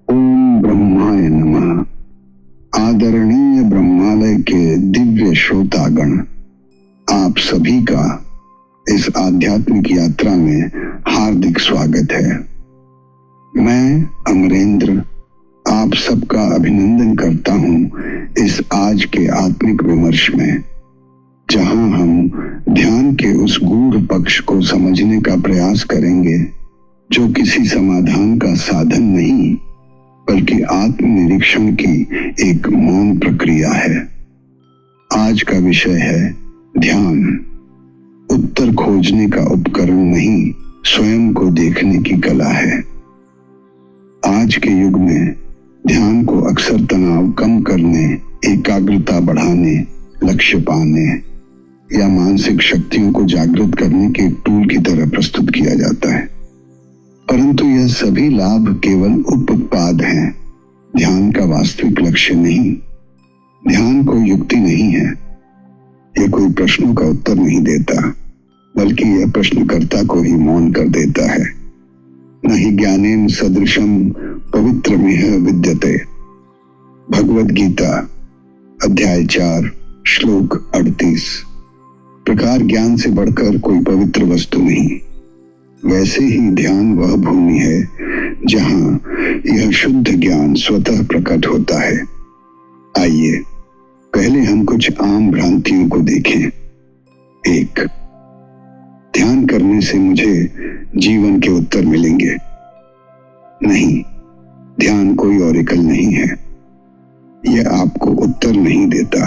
ओम ब्रह्माय नमः। आदरणीय ब्रह्मालय के दिव्य श्रोतागण, आप सभी का इस आध्यात्मिक यात्रा में हार्दिक स्वागत है। मैं अमरेंद्र आप सबका अभिनंदन करता हूं इस आज के आत्मिक विमर्श में, जहां हम ध्यान के उस गूढ़ पक्ष को समझने का प्रयास करेंगे जो किसी समाधान का साधन नहीं बल्कि आत्मनिरीक्षण की एक मौन प्रक्रिया है। आज का विषय है ध्यान। उत्तर खोजने का उपकरण नहीं, स्वयं को देखने की कला है। आज के युग में ध्यान को अक्सर तनाव कम करने, एकाग्रता बढ़ाने, लक्ष्य पाने या मानसिक शक्तियों को जागृत करने के एक टूल की तरह प्रस्तुत किया जाता है, परंतु यह सभी लाभ केवल उत्पाद हैं, ध्यान का वास्तविक लक्ष्य नहीं। ध्यान कोई युक्ति नहीं है, यह कोई प्रश्नों का उत्तर नहीं देता, बल्कि यह प्रश्नकर्ता को ही मौन कर देता है। न ही ज्ञानेन सदृशम पवित्रमिह विद्यते। भगवद गीता अध्याय 4 श्लोक 38। प्रकार ज्ञान से बढ़कर कोई पवित्र वस्तु नहीं। वैसे ही ध्यान वह भूमि है जहां यह शुद्ध ज्ञान स्वतः प्रकट होता है। आइए पहले हम कुछ आम भ्रांतियों को देखें। 1. ध्यान करने से मुझे जीवन के उत्तर मिलेंगे। नहीं, ध्यान कोई ओरेकल नहीं है। यह आपको उत्तर नहीं देता,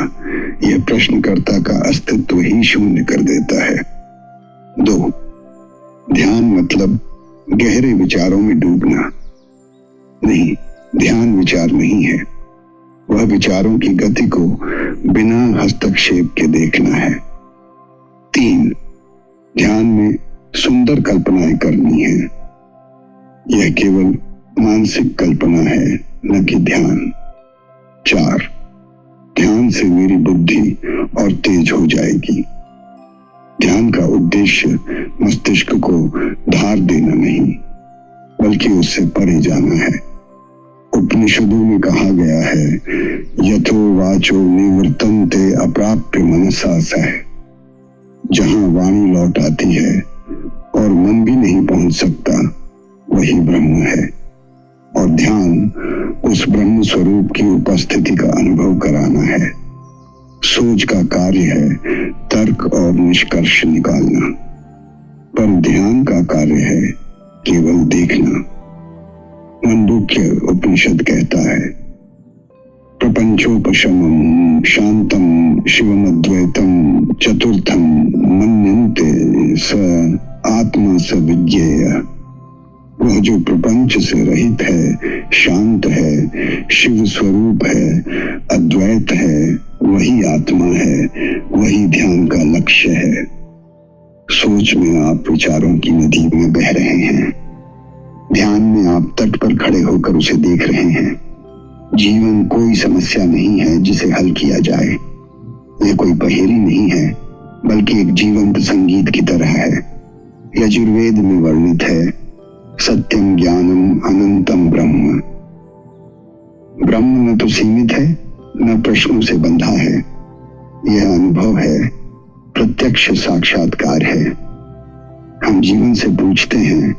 यह प्रश्नकर्ता का अस्तित्व ही शून्य कर देता है। 2. ध्यान मतलब गहरे विचारों में डूबना। नहीं, ध्यान विचार नहीं है, वह विचारों की गति को बिना हस्तक्षेप के देखना है। 3. ध्यान में सुंदर कल्पनाएं करनी है। यह केवल मानसिक कल्पना है, न कि ध्यान। 4. ध्यान से मेरी बुद्धि और तेज हो जाएगी। ध्यान का उद्देश्य मस्तिष्क को धार देना नहीं, बल्कि उससे परे जाना है। उपनिषदों में कहा गया है, यथो वाचो निवर्तन्ते अप्राप्य मनसा सह। जहां वाणी लौट आती है और मन भी नहीं पहुंच सकता, वही ब्रह्म है। और ध्यान उस ब्रह्म स्वरूप की उपस्थिति का अनुभव कराना है। सोच का कार्य है तर्क और निष्कर्ष निकालना, पर ध्यान का कार्य है केवल देखना। मंडूक्य उपनिषद कहता है, प्रपंचोपशमं शांतम शिवमद्वैतम चतुर्थम मन्यन्ते स आत्मा स विज्ञेय। वह जो प्रपंच से रहित है, शांत है, शिव स्वरूप है, अद्वैत है, वही आत्मा है, वही ध्यान का लक्ष्य है। सोच में आप विचारों की नदी में बह रहे हैं, ध्यान में आप तट पर खड़े होकर उसे देख रहे हैं। जीवन कोई समस्या नहीं है जिसे हल किया जाए। यह कोई पहेली नहीं है, बल्कि एक जीवंत संगीत की तरह है। यजुर्वेद में वर्णित है, सत्यम ज्ञानम अनंतम ब्रह्म। ब्रह्म न तो सीमित है, न प्रश्नों से बंधा है। यह अनुभव है, प्रत्यक्ष साक्षात्कार है। हम जीवन से पूछते हैं,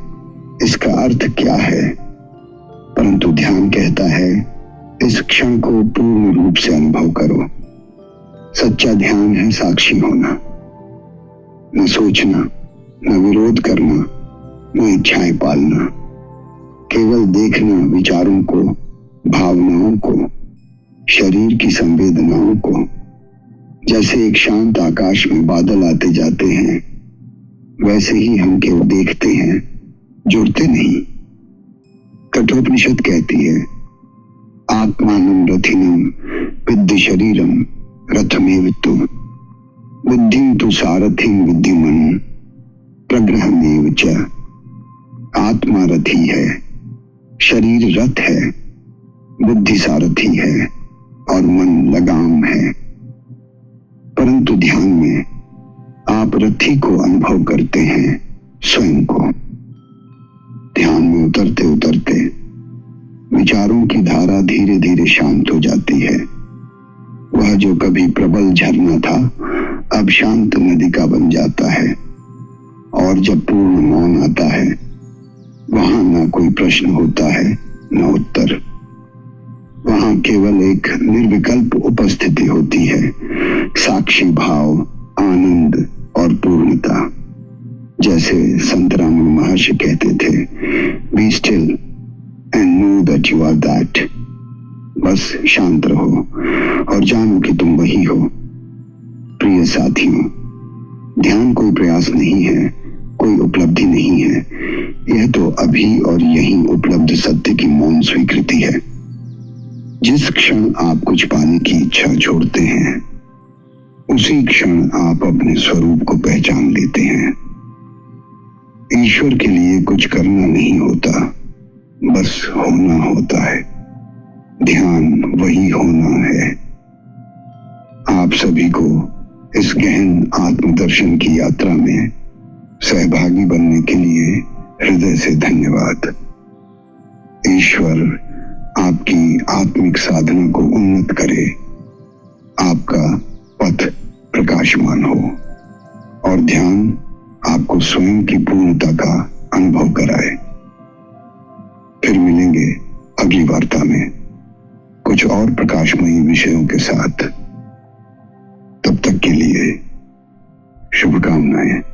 इसका अर्थ क्या है? परंतु ध्यान कहता है, इस क्षण को पूर्ण रूप से अनुभव करो। सच्चा ध्यान है साक्षी होना, न सोचना, न विरोध करना, न इच्छाएं पालना, केवल देखना विचारों को, भावनाओं को, शरीर की संवेदनाओं को। जैसे एक शांत आकाश में बादल आते जाते हैं, वैसे ही हम केवल देखते हैं, जुड़ते नहीं। कठोपनिषद कहती है, आत्मानं रथिनं विद्धि शरीरम रथमेव तु बुद्धिं तु सारथिं विद्धि मन प्रग्रहमेव च। आत्मा रथी है, शरीर रथ है, बुद्धि सारथी है और मन लगाम है। परंतु ध्यान में आप रथी को अनुभव करते हैं, स्वयं को। ध्यान में उतरते उतरते विचारों की धारा धीरे धीरे शांत हो जाती है। वह जो कभी प्रबल झरना था अब शांत नदी का बन जाता है। और जब पूर्ण मौन आता है वहां ना कोई प्रश्न होता है न उत्तर। वहां केवल एक निर्विकल्प उपस्थिति होती है, साक्षी भाव, आनंद और पूर्णता। जैसे संत रामन महर्षि कहते थे, be still and know that you are that. बस शांत रहो और जानो कि तुम वही हो। प्रिय साथियों, ध्यान कोई प्रयास नहीं है, कोई उपलब्धि नहीं है। यह तो अभी और यहीं उपलब्ध सत्य की मौन स्वीकृति है। जिस क्षण आप कुछ पाने की इच्छा छोड़ते हैं उसी क्षण आप अपने स्वरूप को पहचान लेते हैं। ईश्वर के लिए कुछ करना नहीं होता, बस होना होता है। ध्यान वही होना है। आप सभी को इस गहन आत्मदर्शन की यात्रा में सहभागी बनने के लिए हृदय से धन्यवाद। ईश्वर आपकी आत्मिक साधना को उन्नत करे, आपका पथ प्रकाशमान हो और ध्यान आपको स्वयं की पूर्णता का अनुभव कराए। फिर मिलेंगे अगली वार्ता में कुछ और प्रकाशमयी विषयों के साथ। तब तक के लिए शुभकामनाएं।